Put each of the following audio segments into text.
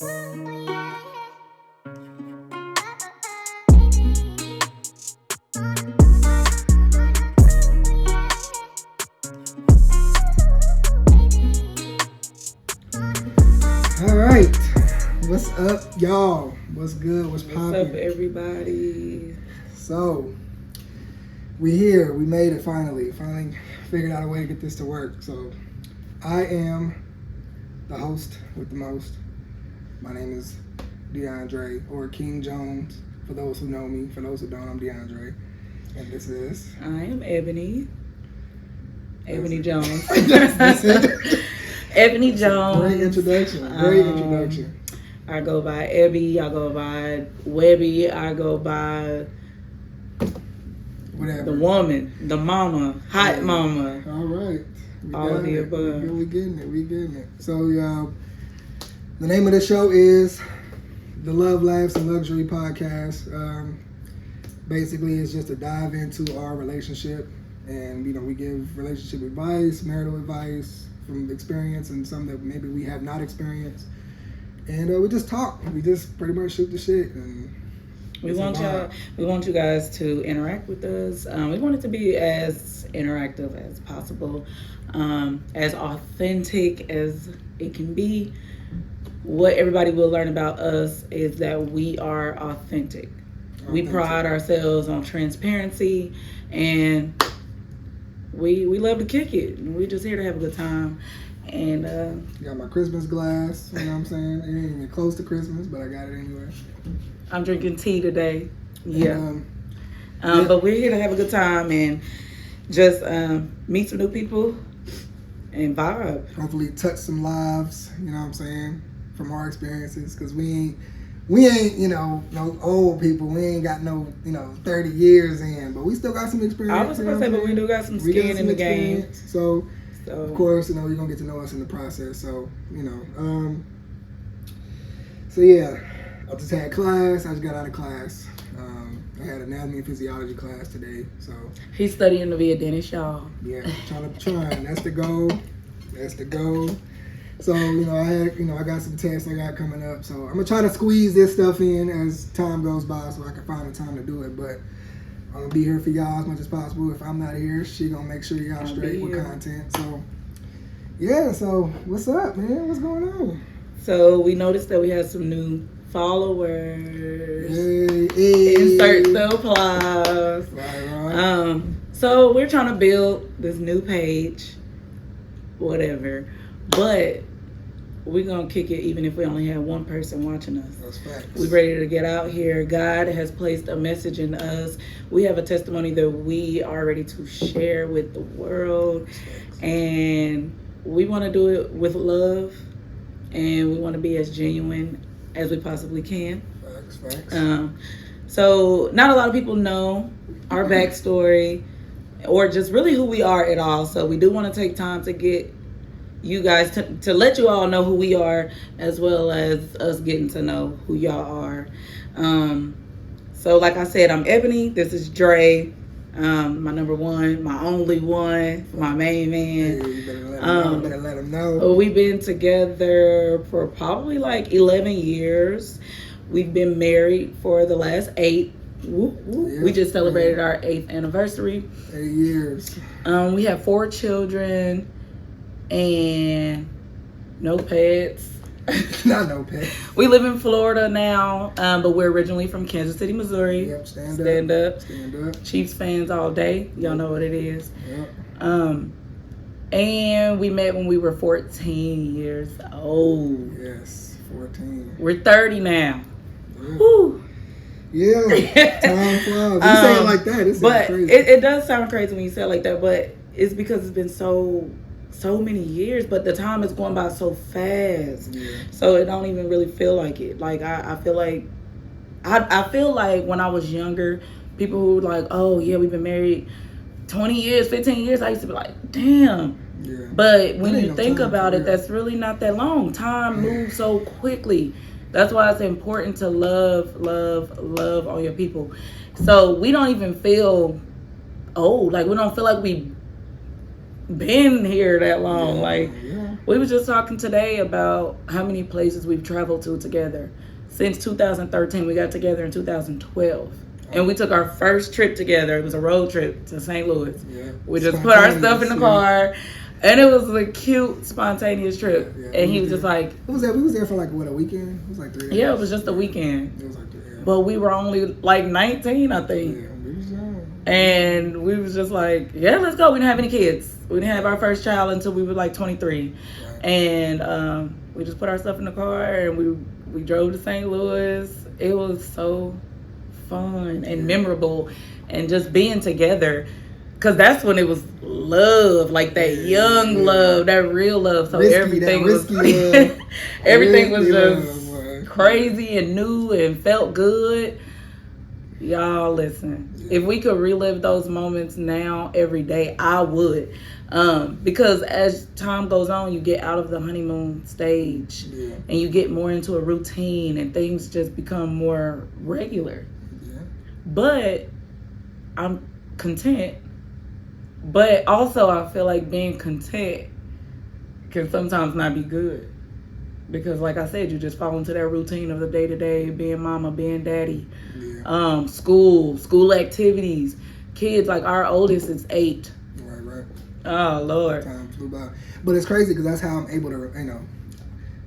All right, what's up, y'all? What's good? What's poppin'? What's up, everybody? So, we here. We made it finally. Finally figured out a way to get this to work. So, I am the host with the most. My name is DeAndre, or King Jones. For those who know me, for those who don't, I'm DeAndre, and this is. I am Ebony. Ebony Jones. That's it. Ebony Jones. Great introduction. Great introduction. I go by Ebby. I go by Webby. I go by Whatever. the woman, the mama, hot mama. All right. All of the above. We getting it. So, the name of the show is the Love, Laughs, and Luxury Podcast. Basically, it's just a dive into our relationship. And, we give relationship advice, marital advice from experience, and some that maybe we have not experienced. And we just talk. We just pretty much shoot the shit. And We want you guys to interact with us. We want it to be as interactive as possible, as authentic as it can be. What everybody will learn about us is that we are authentic. We pride ourselves on transparency, and we love to kick it. We're just here to have a good time. And got my Christmas glass, you know what I'm saying? It ain't even close to Christmas, but I got it anyway. I'm drinking tea today. Yeah. But we're here to have a good time and just meet some new people and vibe. Hopefully touch some lives, you know what I'm saying, from our experiences, because we ain't, no old people. We ain't got no, 30 years in, but we still got some experience. I was supposed to say, but we do got some skin in the game. So, of course, you're going to get to know us in the process. So, I just had class. I just got out of class. I had anatomy and physiology class today. So he's studying to be a dentist, y'all. Yeah, trying. That's the goal. So, I got some tests I got coming up. So I'm going to try to squeeze this stuff in as time goes by so I can find the time to do it. But I'm going to be here for y'all as much as possible. If I'm not here, she going to make sure y'all straight with content. So, yeah. So, what's up, man? What's going on? So, we noticed that we had some new followers. Hey. Insert the applause. Right. So, we're trying to build this new page. Whatever. But we're going to kick it even if we only have one person watching us. That's facts. We're ready to get out here. God has placed a message in us. We have a testimony that we are ready to share with the world. And we want to do it with love. And we want to be as genuine as we possibly can. Facts. So not a lot of people know our backstory or just really who we are at all. So we do want to take time to get you guys to let you all know who we are, as well as us getting to know who y'all are. So like I said, I'm Ebony. This is Dre, my number one, my only one, my main man. Hey, you better let him know. We've been together for probably like 11 years. We've been married for the last 8. Yeah, we just celebrated our 8th anniversary. 8 years. We have 4 children. And no pets. Not no pets. We live in Florida now, but we're originally from Kansas City, Missouri. Yep, stand up. Chiefs fans all day. Y'all know what it is. Yep. And we met when we were 14 years old. Yes, 14. We're 30 now. Yeah. Woo. Yeah, time flies. You say it like that, but crazy. It does sound crazy when you say it like that, but it's because it's been so many years, but the time is going by so fast. Yeah. So it don't even really feel like it. Like I feel like I feel like when I was younger, people who were like, oh yeah, we've been married 20 years, 15 years, I used to be like, damn. Yeah. But when you think about it, that's really not that long. Time moves so quickly. That's why it's important to love on your people. So we don't even feel old. Like we don't feel like we been here that long. Yeah, Like, yeah. we were just talking today about how many places we've traveled to together. Since 2013, we got together in 2012. And we took our first trip together. It was a road trip to St. Louis. Yeah. We just put our stuff in the car. And it was a cute, spontaneous trip. Yeah, and he was just like... What was that? We was there for like, what, a weekend? It was like 3 days. Yeah, it was just a weekend. It was like 3 days. But we were only like 19, I think. Yeah, we was young. And we was just like, yeah, let's go. We didn't have any kids. We didn't have our first child until we were like 23. Right. And we just put our stuff in the car and we drove to St. Louis. It was so fun and memorable, and just being together, because that's when it was love, like that young love, that real love. So risky, everything was love. everything was risky just love, crazy and new and felt good. Y'all listen, if we could relive those moments now every day, I would. Because as time goes on, you get out of the honeymoon stage and you get more into a routine and things just become more regular. But I'm content. But also I feel like being content can sometimes not be good. Because like I said, you just fall into that routine of the day-to-day, being mama, being daddy. School activities. Kids, like our oldest is 8. Right. Oh, Lord. Time flew by. But it's crazy because that's how I'm able to,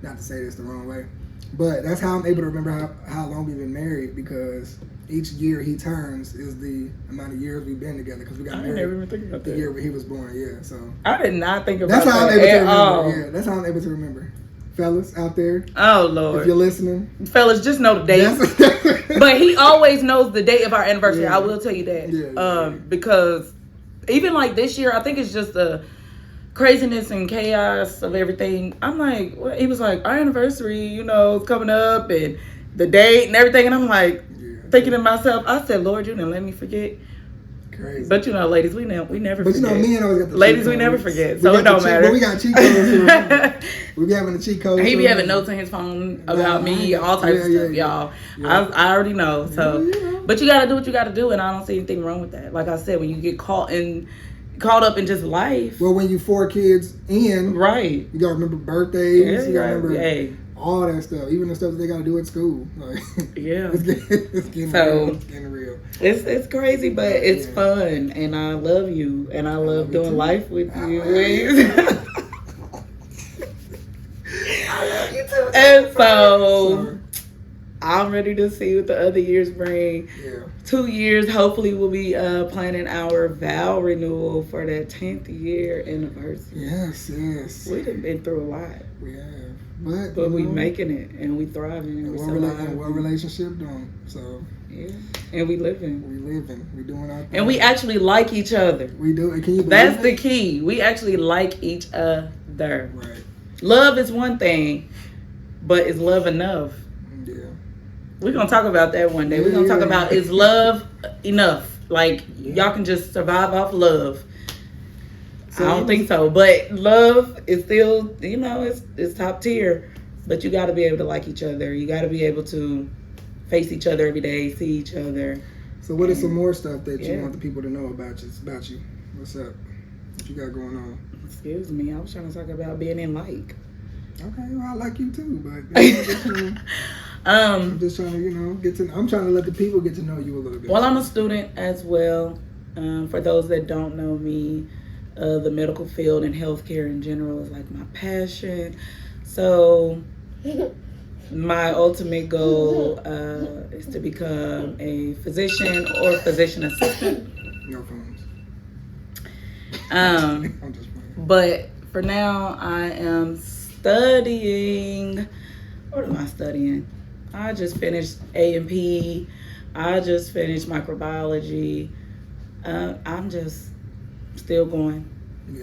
not to say this the wrong way, but that's how I'm able to remember how long we've been married, because each year he turns is the amount of years we've been together, because we got married. I never even think about that. The year where he was born, yeah. So I did not think about that's how that I'm able to at remember. all. Yeah, that's how I'm able to remember. Fellas out there, oh Lord, if you're listening, fellas, just know the date. But he always knows the date of our anniversary. Yeah. I will tell you that. Because even like this year, I think it's just the craziness and chaos of everything. I'm like, what? He was like, our anniversary, is coming up, and the date and everything, and I'm like, thinking to myself, I said, Lord, you didn't let me forget. Crazy. But ladies, we never but forget. Me and always got the ladies, we never forget, so it don't matter. But we got cheat codes to remember. We be having the cheat codes. He be having notes on his phone about me, all types of stuff, y'all. Yeah. I already know. So, but you gotta do what you gotta do, and I don't see anything wrong with that. Like I said, when you get caught up in just life. Well, when you 4 kids in, right, you gotta remember birthdays. Yeah, you gotta remember all that stuff, even the stuff that they gotta do at school. Like, it's getting real. It's crazy, but it's fun, and I love you, and I love doing life with you. I love you too. And so I'm ready to see what the other years bring. 2 years, hopefully we'll be planning our vow renewal for that 10th year anniversary. Yes. We've been through a lot. We have. But we making it, and we thriving, and we surviving. What relationship don't, so. Yeah, and we living. We doing our thing. And we actually like each other. We do. And can you believe That's the key. We actually like each other. Right. Love is one thing, but is love enough? Yeah. We're going to talk about that one day. We're going to talk about, is love enough? Like, y'all can just survive off love. So I don't think so. But love is still, it's top tier. But you got to be able to like each other. You got to be able to face each other every day, see each other. So what is some more stuff that you want the people to know about you? What's up? What you got going on? Excuse me. I was trying to talk about being in like. Okay, well, I like you too, but I'm just trying to, I'm trying to let the people get to know you a little bit. Well, I'm a student as well. For those that don't know me, the medical field and healthcare in general is like my passion. So my ultimate goal is to become a physician or physician assistant. No phones. I'm just playing. But for now, I am studying. What am I studying? I just finished A&P. I just finished microbiology. I'm just still going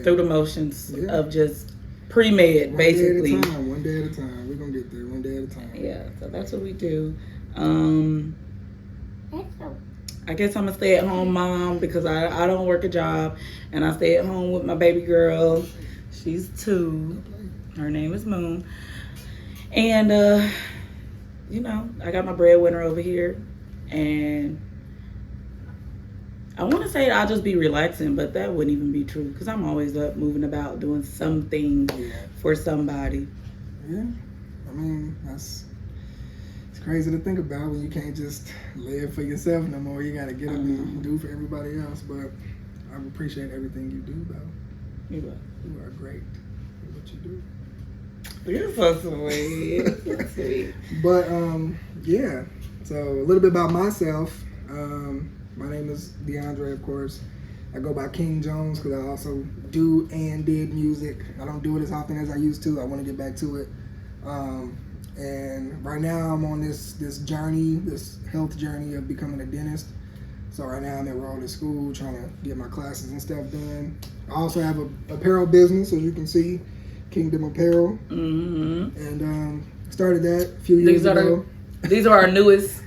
through the motions of just pre-med, basically. One day at a time. We're going to get there one day at a time. Yeah, so that's what we do. I guess I'm a stay-at-home mom because I don't work a job, and I stay at home with my baby girl. She's 2. Her name is Moon. And, I got my breadwinner over here, and I want to say I'll just be relaxing, but that wouldn't even be true because I'm always up, moving about, doing something for somebody. Yeah, I mean it's crazy to think about when you can't just live for yourself no more. You got to get up and do for everybody else. But I appreciate everything you do, though. You are great at what you do. You're so sweet. But yeah. So a little bit about myself. My name is DeAndre, of course. I go by King Jones because I also do and did music. I don't do it as often as I used to. I want to get back to it. And right now I'm on this journey, this health journey of becoming a dentist. So right now I'm enrolled at school trying to get my classes and stuff done. I also have a apparel business, as you can see, Kingdom Apparel. Mm-hmm. And started that a few years ago. These are our newest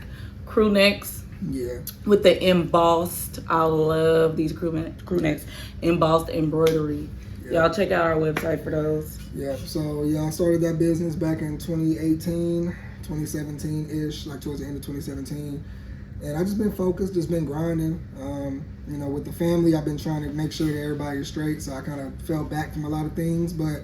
crew necks. Yeah. With the embossed, I love these crew necks, embossed embroidery. Yeah. Y'all check out our website for those. Yeah, so I started that business back in 2018, 2017-ish, like towards the end of 2017. And I've just been focused, just been grinding. You know, with the family, I've been trying to make sure that everybody is straight, so I kind of fell back from a lot of things. But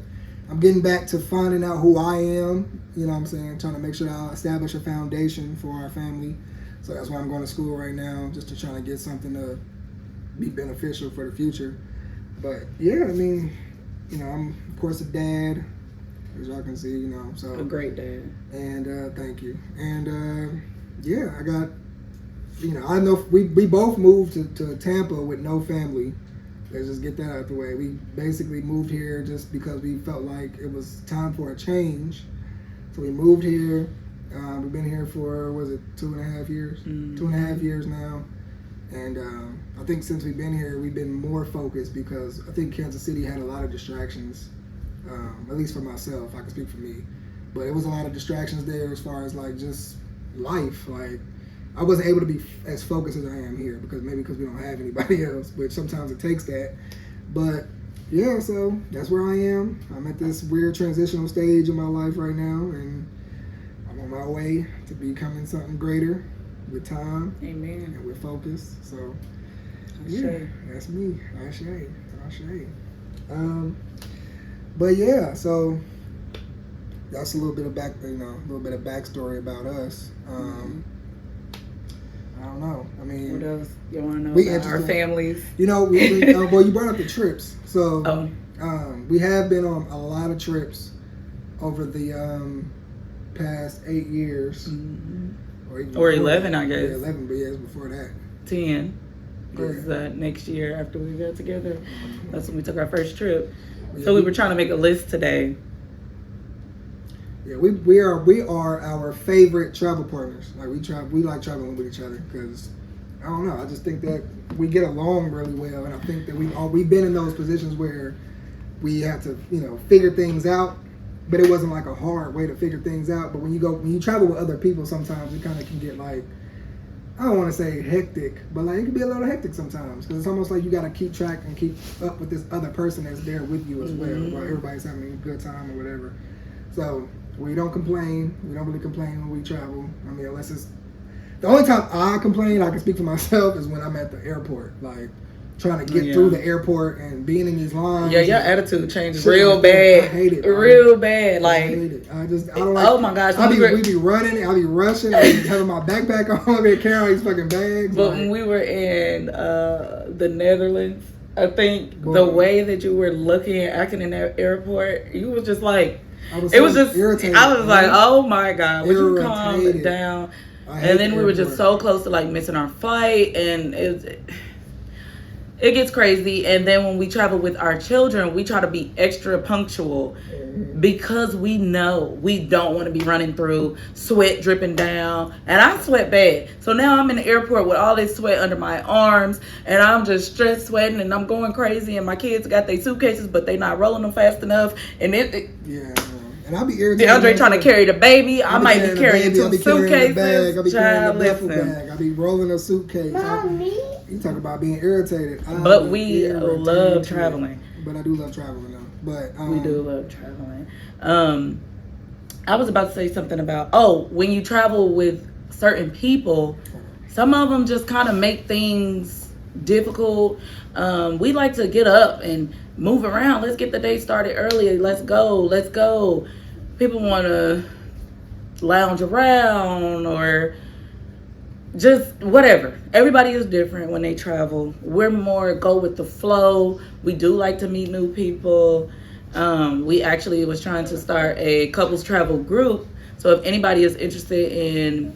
I'm getting back to finding out who I am, you know what I'm saying, trying to make sure that I establish a foundation for our family. So that's why I'm going to school right now, just to try to get something to be beneficial for the future. But yeah, I mean, you know, I'm of course a dad, as y'all can see, you know. So a great dad. And thank you. And yeah, I got, you know, I know we both moved to Tampa with no family. Let's just get that out of the way. We basically moved here just because we felt like it was time for a change. So we moved here. We've been here for, was it 2.5 years? Mm-hmm. 2.5 years now. And I think since we've been here, we've been more focused because I think Kansas City had a lot of distractions, at least for myself. I can speak for me. But it was a lot of distractions there as far as like just life. Like I wasn't able to be as focused as I am here because we don't have anybody else, which sometimes it takes that. But yeah, so that's where I am. I'm at this weird transitional stage in my life right now, and I'm on my way to becoming something greater with time. Amen. And with focus. So yeah, that's me. Ashe. But yeah, so that's a little bit of backstory about us. I don't know. I mean, what else you want to know about our families? You know, well, you brought up the trips. So we have been on a lot of trips over the past 8 years. Mm-hmm. Or 11, I guess. Yeah, 11, but yeah, it was before that. 10. Because next year after we got together, that's when we took our first trip. Yeah, so we were trying to make a list today. Yeah, we are our favorite travel partners. Like we like traveling with each other because I don't know. I just think that we get along really well, and I think that we've been in those positions where we had to figure things out, but it wasn't like a hard way to figure things out. But when you travel with other people, sometimes it kind of can get like, I don't want to say hectic, but like it can be a little hectic sometimes because it's almost like you got to keep track and keep up with this other person that's there with you as well, while everybody's having a good time or whatever. So we don't complain. We don't really complain when we travel. I mean, unless it's the only time I complain, I can speak for myself, is when I'm at the airport, like trying to get through the airport and being in these lines. Yeah, your attitude changes real bad. I hate it. Real bad. Like, I hate it. I don't like. Oh my gosh. We be running. I'll be rushing. I'll be having my backpack on. I'll be carrying all these fucking bags. But when we were in the Netherlands, I think the way that you were looking and acting in that airport, you was just like, it was just irritated. I was like, oh my God, would you calm down? And then we were just so close to like missing our flight, and it gets crazy. And then when we travel with our children, we try to be extra punctual because we know we don't want to be running through, sweat dripping down. And I sweat bad. So now I'm in the airport with all this sweat under my arms, and I'm just stress sweating, and I'm going crazy. And my kids got their suitcases, but they not rolling them fast enough. And and I'll be irritated. DeAndre trying to carry the baby. I might be carrying two suitcases. I'll be carrying the duffel bag. I'll be rolling a suitcase. Mommy. You talk about being irritated. But we love traveling. But I do love traveling though. But we do love traveling. I was about to say something about when you travel with certain people, some of them just kind of make things difficult. We like to get up and move around. Let's get the day started early. Let's go. People want to lounge around or just whatever. Everybody is different when they travel. We're more go with the flow. We do like to meet new people. We actually was trying to start a couples travel group. So if anybody is interested in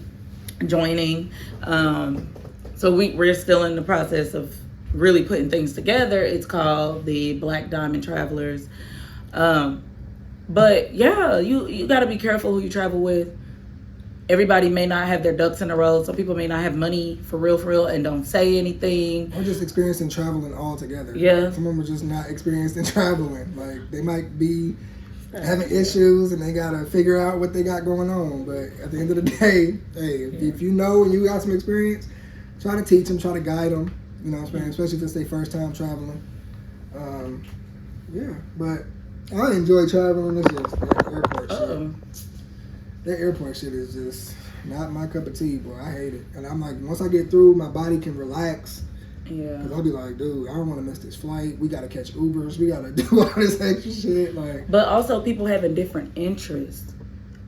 joining, we're still in the process of really putting things together. It's called the Black Diamond Travelers. But yeah, you got to be careful who you travel with. Everybody may not have their ducks in a row. Some people may not have money for real, and don't say anything. Or just experiencing traveling altogether. Yeah. Some of them are just not experienced in traveling. Like, they might be having issues and they got to figure out what they got going on. But at the end of the day, hey, if you know and you got some experience, try to teach them, try to guide them. You know what I'm saying? Especially if it's their first time traveling. But I enjoy traveling. It's just that airport shit. That airport shit is just not my cup of tea, boy. I hate it. And I'm like, once I get through, my body can relax. Yeah. Because I'll be like, dude, I don't want to miss this flight. We got to catch Ubers. We got to do all this extra shit. Like, but also people having different interests.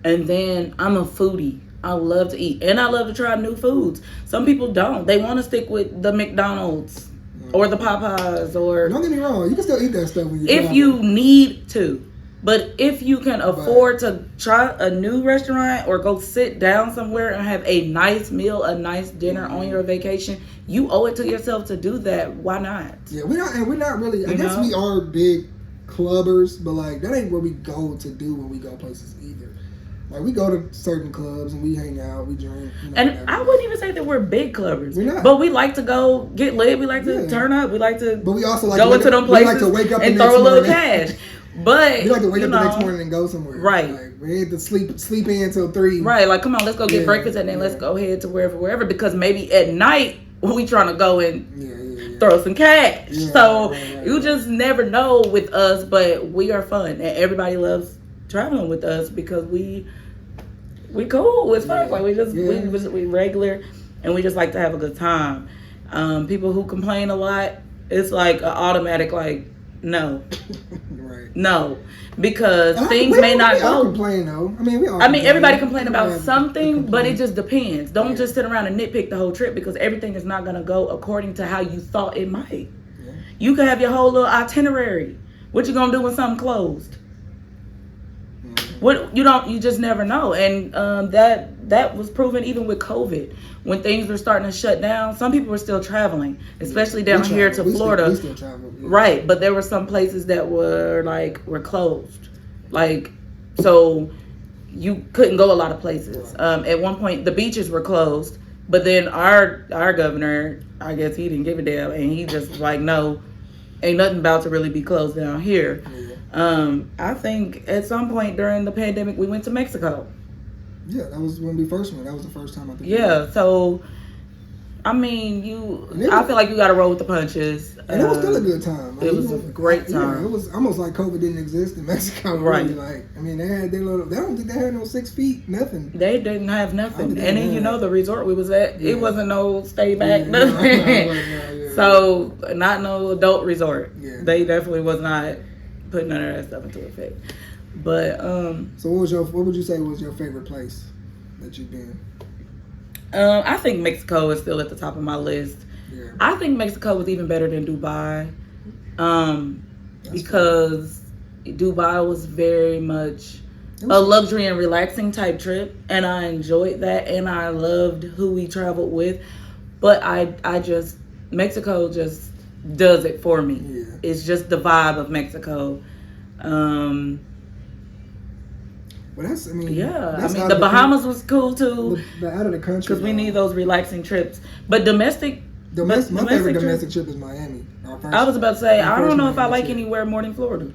And then I'm a foodie. I love to eat. And I love to try new foods. Some people don't. They want to stick with the McDonald's or the Popeyes or... Don't get me wrong. You can still eat that stuff when you if you need to. But if you can afford to try a new restaurant or go sit down somewhere and have a nice meal, a nice dinner on your vacation, you owe it to yourself to do that. Why not? Yeah, we're not really. I guess we are big clubbers, but like that ain't what we go to do when we go places either. Like, we go to certain clubs and we hang out, we drink. And whatever. I wouldn't even say that we're big clubbers. We're not. But we like to go get lit. We like to turn up. We like to. But we also like go into them places. We like to wake up and the throw next a little morning. cash. But we like to wake up the next morning and go somewhere. Right. Like, we ain't to sleep in until 3. Right. Like, come on, let's go get breakfast and then let's go ahead to wherever. Because maybe at night we trying to go and throw some cash. Yeah, so you just never know with us, but we are fun and everybody loves traveling with us because we cool. It's fun. Like, we regular and we just like to have a good time. People who complain a lot, it's like an automatic like no. Right. No, because things may not go. Complain though. Everybody complain about something, but it just depends. Don't just sit around and nitpick the whole trip because everything is not gonna go according to how you thought it might. Yeah. You could have your whole little itinerary. What you gonna do when something closed? What you just never know, and that was proven even with COVID when things were starting to shut down. Some people were still traveling, especially down here to Florida. We still travel, right? But there were some places that were closed, so you couldn't go a lot of places. At one point, the beaches were closed, but then our governor, I guess he didn't give a damn, and he just was like, no, ain't nothing about to really be closed down here. Yeah. I think at some point during the pandemic, we went to Mexico. Yeah, that was when we first went. That was the first time I think. Yeah, so I feel like you got to roll with the punches. And it was still a good time. It was a great time. It was almost like COVID didn't exist in Mexico. Right. Really. They had their little. They don't think they had no 6 feet, nothing. They didn't have nothing. And then the resort we was at, it wasn't no stay back, nothing. So not no adult resort. Yeah. They definitely was not putting none of that stuff into effect. But so what would you say was your favorite place that you've been? I think Mexico is still at the top of my list. Yeah. I think Mexico was even better than Dubai. Because Dubai was very much a luxury and relaxing type trip, and I enjoyed that, and I loved who we traveled with. But Mexico just does it for me. Yeah. It's just the vibe of Mexico. The Bahamas was cool too. But out of the country, because we need those relaxing trips. But my favorite domestic trip is Miami. I was about to say, I don't know if I like anywhere more than Florida.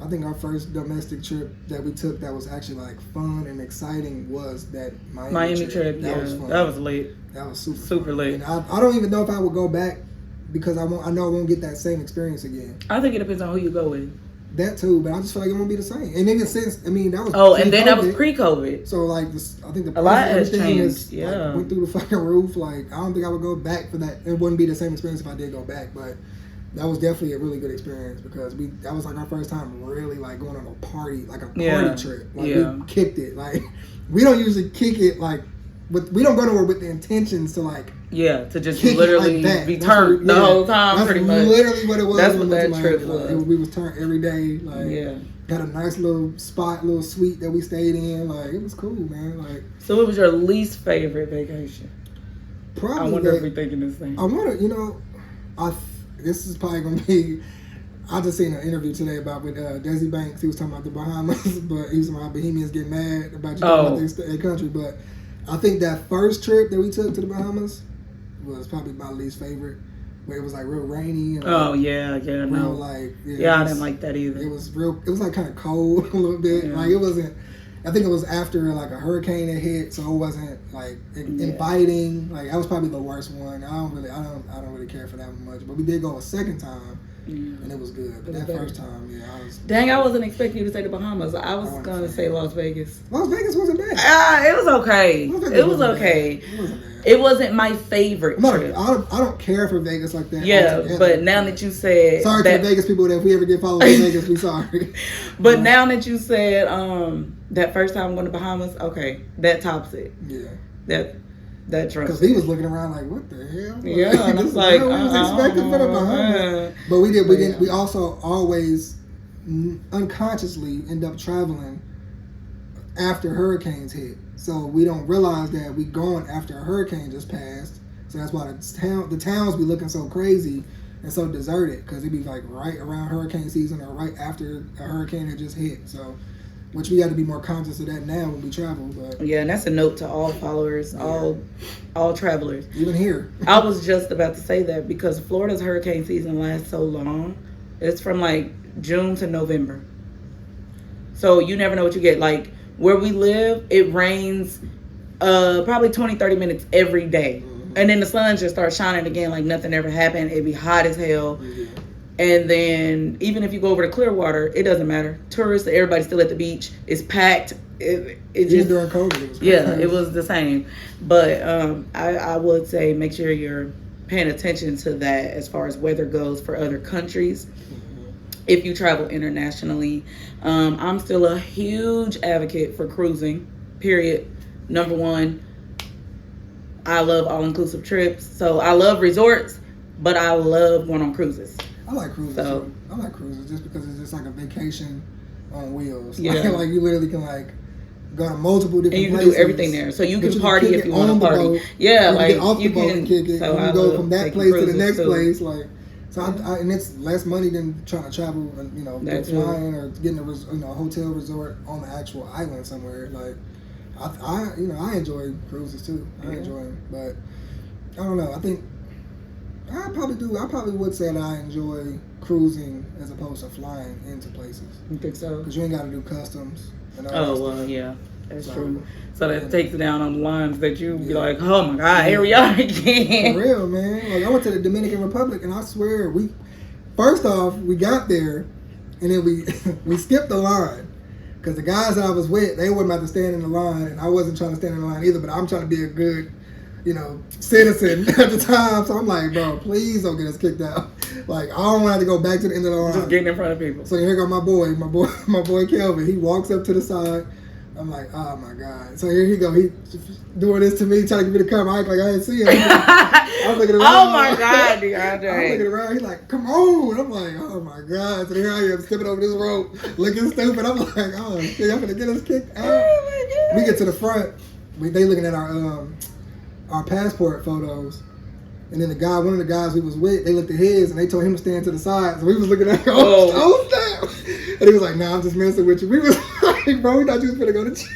I think our first domestic trip that we took that was actually like fun and exciting was that Miami trip. That was fun. That was lit. That was super lit. And I don't even know if I would go back because I know I won't get that same experience again. I think it depends on who you go with. That too, but I just feel like it won't be the same. And even since, I mean, that was and then that was pre-COVID. So like, this, I think the a lot has everything changed. is, Yeah, like, went through the fucking roof. Like, I don't think I would go back for that. It wouldn't be the same experience if I did go back, but that was definitely a really good experience because that was like our first time really like going on a party, like a party trip. Like we kicked it. Like we don't usually kick it like we don't go nowhere with the intentions to like to just literally like be turned the whole time. That's pretty much literally what it was. That's what that trip was. We was turned every day. Like had a nice little spot, little suite that we stayed in. Like it was cool, man. Like so, what was your least favorite vacation? Probably. I wonder if we're thinking the same. I wonder, this is probably gonna be. I just seen an interview today about with Desi Banks. He was talking about the Bahamas, but he was talking about Bohemians getting mad about you talking about their country. But I think that first trip that we took to the Bahamas was probably my least favorite, where it was like real rainy. And, no. I didn't like that either. It was real. It was like kind of cold a little bit. Yeah. Like it wasn't. I think it was after like a hurricane had hit, so it wasn't like inviting. Like that was probably the worst one. I don't really care for that much. But we did go a second time, and it was good. But that first time, I was. Dang, I wasn't expecting you to say the Bahamas. I was gonna say Las Vegas. Las Vegas wasn't bad. It was okay. It was okay. It wasn't bad. It wasn't my favorite trip. I don't care for Vegas like that. Yeah, but now that you said sorry to the Vegas people that if we ever get followed in Vegas, we sorry. But now that you said that first time going to Bahamas, okay, that tops it. Yeah. That trust. Because he was looking around like, what the hell? Yeah, and I was like, we was expecting for the Bahamas. But we didn't. We also always unconsciously end up traveling after hurricanes hit. So we don't realize that we going after a hurricane just passed. So that's why the towns be looking so crazy and so deserted because it be like right around hurricane season or right after a hurricane had just hit. So, which we got to be more conscious of that now when we travel. But yeah, and that's a note to all followers, all travelers, even here. I was just about to say that because Florida's hurricane season lasts so long. It's from like June to November. So you never know what you get. Like where we live, it rains probably 20-30 minutes every day. And then the sun just starts shining again like nothing ever happened. It'd be hot as hell. Mm-hmm. And then even if you go over to Clearwater, it doesn't matter. Tourists, everybody's still at the beach. It's packed. It just during COVID, it was it was the same. But I would say make sure you're paying attention to that as far as weather goes for other countries. If you travel internationally, I'm still a huge advocate for cruising, period. Number one, I love all-inclusive trips. So I love resorts, but I love going on cruises. I like cruises too. I like cruises just because it's just like a vacation on wheels. Yeah. Like you literally can like go to multiple different places. And you can do everything there. So you can party if you want to party. Yeah, like get off the boat and kick it. So you can go from that place to the next place. Like so, and it's less money than trying to travel, flying or getting a hotel resort on the actual island somewhere. Like, I enjoy cruises too. I enjoy them, but I don't know. I think I probably do. I probably would say that I enjoy cruising as opposed to flying into places. You think so? Because you ain't got to do customs. Yeah. That's true. So that takes it down on the lines that you be like, oh my God, here we are again. For real, man. Like I went to the Dominican Republic and I swear first off, we got there and then we skipped the line. Because the guys that I was with, they weren't about to stand in the line and I wasn't trying to stand in the line either, but I'm trying to be a good, citizen at the time. So I'm like, bro, please don't get us kicked out. Like, I don't want to have to go back to the end of the line. Just getting in front of people. So here go my boy Kelvin. He walks up to the side. I'm like, oh my God. So here he go. He doing this to me, trying to get me to come. I act like I didn't see him. I'm looking around. Oh my God, DeAndre. I'm looking around. He's like, come on. I'm like, oh my God. So here I am stepping over this rope, looking stupid. I'm like, oh shit, I'm gonna get us kicked out. Oh my God. We get to the front. They looking at our passport photos. And then one of the guys we was with, they looked at his and they told him to stand to the side. So we was looking at him, oh snap. And he was like, nah, I'm just messing with you. We was like, bro, we thought you was gonna go to jail.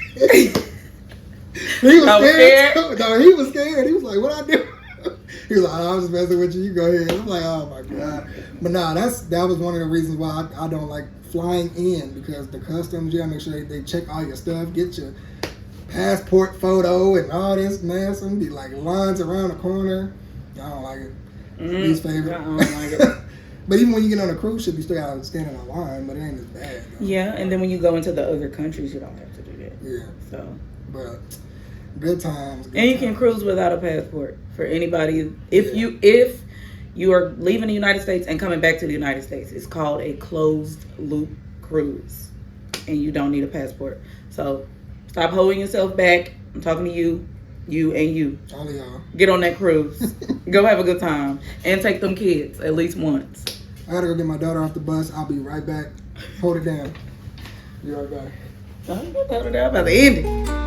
He was scared too. No, he was scared. He was like, what I do? He was like, I was just messing with you. You go ahead. I'm like, oh my God. But nah, that was one of the reasons why I don't like flying in, because the customs, you gotta make sure they check all your stuff, get your passport photo and all this mess. And be like lines around the corner. I don't like it. Least favorite. I don't like it. But even when you get on a cruise ship, you still gotta stand in a line, but it ain't as bad. Though. Yeah, and then when you go into the other countries, you don't have to do that. Yeah. So. But good times. And you can cruise without a passport for anybody. If you are leaving the United States and coming back to the United States, it's called a closed loop cruise, and you don't need a passport. So stop holding yourself back. I'm talking to you and you. All of y'all. Get on that cruise. Go have a good time and take them kids at least once. I gotta go get my daughter off the bus. I'll be right back. Hold it down. Be right back. I'm about to end it.